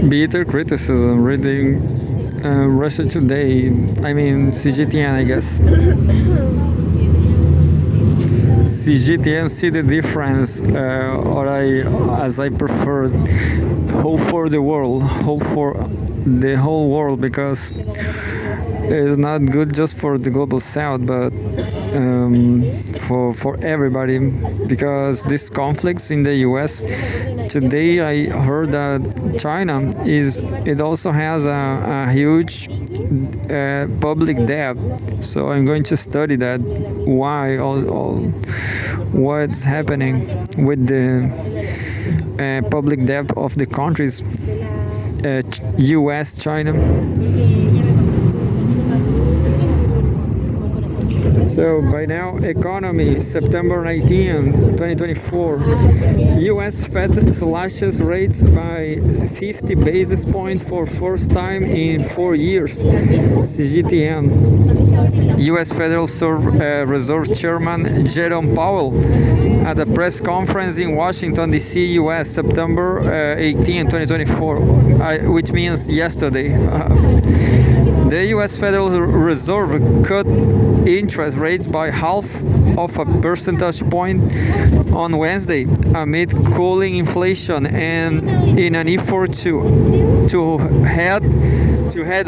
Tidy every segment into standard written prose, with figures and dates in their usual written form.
bitter criticism reading Russia Today. I mean CGTN, I guess. CGTN see the difference, or as I prefer, hope for the world, hope for the whole world, because it's not good just for the global south, but for everybody, because these conflicts in the US today, I heard that China is it also has a huge public debt. So I'm going to study that, why all what's happening with the public debt of the countries, US, China. So by now, economy, September 19, 2024, US Fed slashes rates by 50 basis points for first time in 4 years. CGTN. US Federal Reserve Chairman Jerome Powell at a press conference in Washington, D.C., US, September 18, 2024, which means yesterday. The US Federal Reserve cut interest rates by half of a percentage point on Wednesday amid cooling inflation and in an effort to head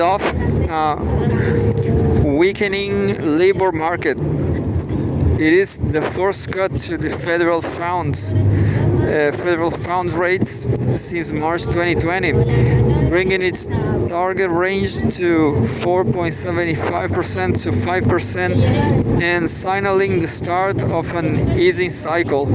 off weakening labor market. It is the first cut to the federal funds rates since March 2020, bringing its target range to 4.75% to 5% and signaling the start of an easing cycle.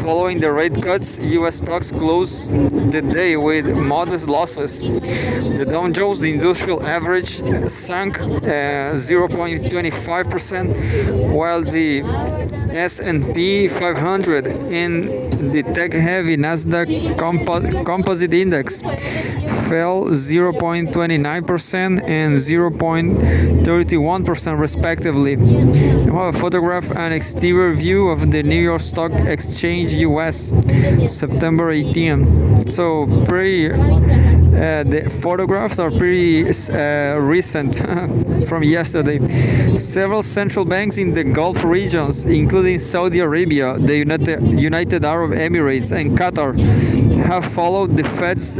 Following the rate cuts, U.S. stocks closed the day with modest losses. The Dow Jones Industrial Average sank 0.25%, while the S&P 500 and the tech-heavy Nasdaq Composite Index fell 0.29% and 0.31% respectively. I have a photograph and exterior view of the New York Stock Exchange US, September 18. So the photographs are pretty recent from yesterday. Several central banks in the Gulf regions, including Saudi Arabia, the United Arab Emirates, and Qatar, have followed the Fed's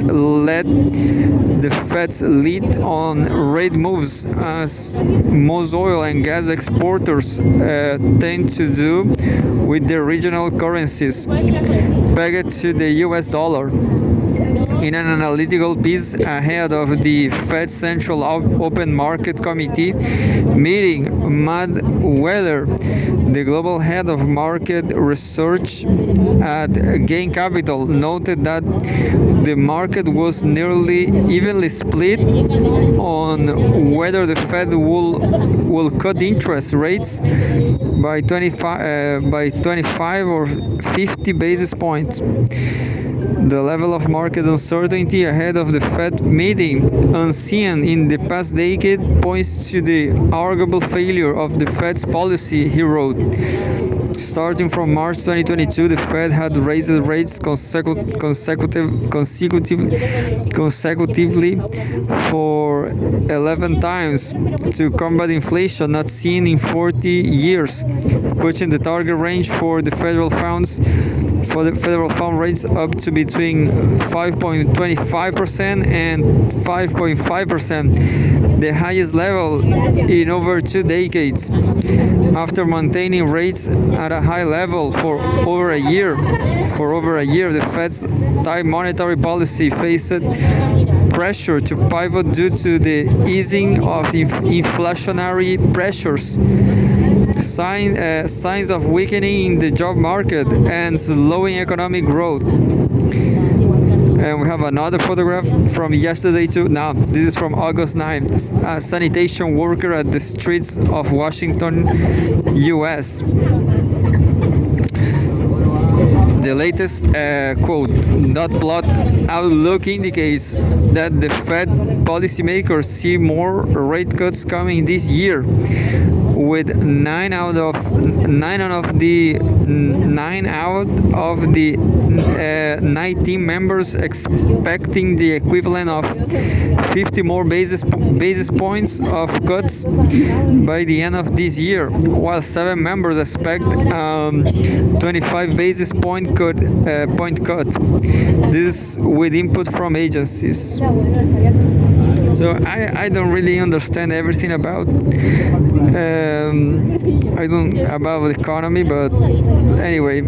lead on rate moves, as most oil and gas exporters tend to do with their regional currencies pegged to the US dollar. In an analytical piece ahead of the Fed Central Open Market Committee meeting, Matt Weller, the global head of market research at Gain Capital, noted that the market was nearly evenly split on whether the Fed will cut interest rates by 25 or 50 basis points. The level of market uncertainty ahead of the Fed meeting, unseen in the past decade, points to the arguable failure of the Fed's policy, he wrote. Starting from March 2022, the Fed had raised rates consecutively for 11 times to combat inflation not seen in 40 years, pushing the target range for the federal fund rates up to between 5.25% and 5.5%, the highest level in over 2 decades. After maintaining rates at a high level for over a year, the Fed's tight monetary policy faced pressure to pivot due to the easing of inflationary pressures, signs of weakening in the job market, and slowing economic growth. And we have another photograph from yesterday too. Now, this is from August 9. A sanitation worker at the streets of Washington, U.S. The latest quote, dot plot outlook indicates that the Fed policymakers see more rate cuts coming this year, with nine out of the 9 out of the 19 members expecting the equivalent of 50 more basis points of cuts by the end of this year, while 7 members expect 25 basis point cut. This with input from agencies. So I don't really understand everything about I don't about the economy, but anyway.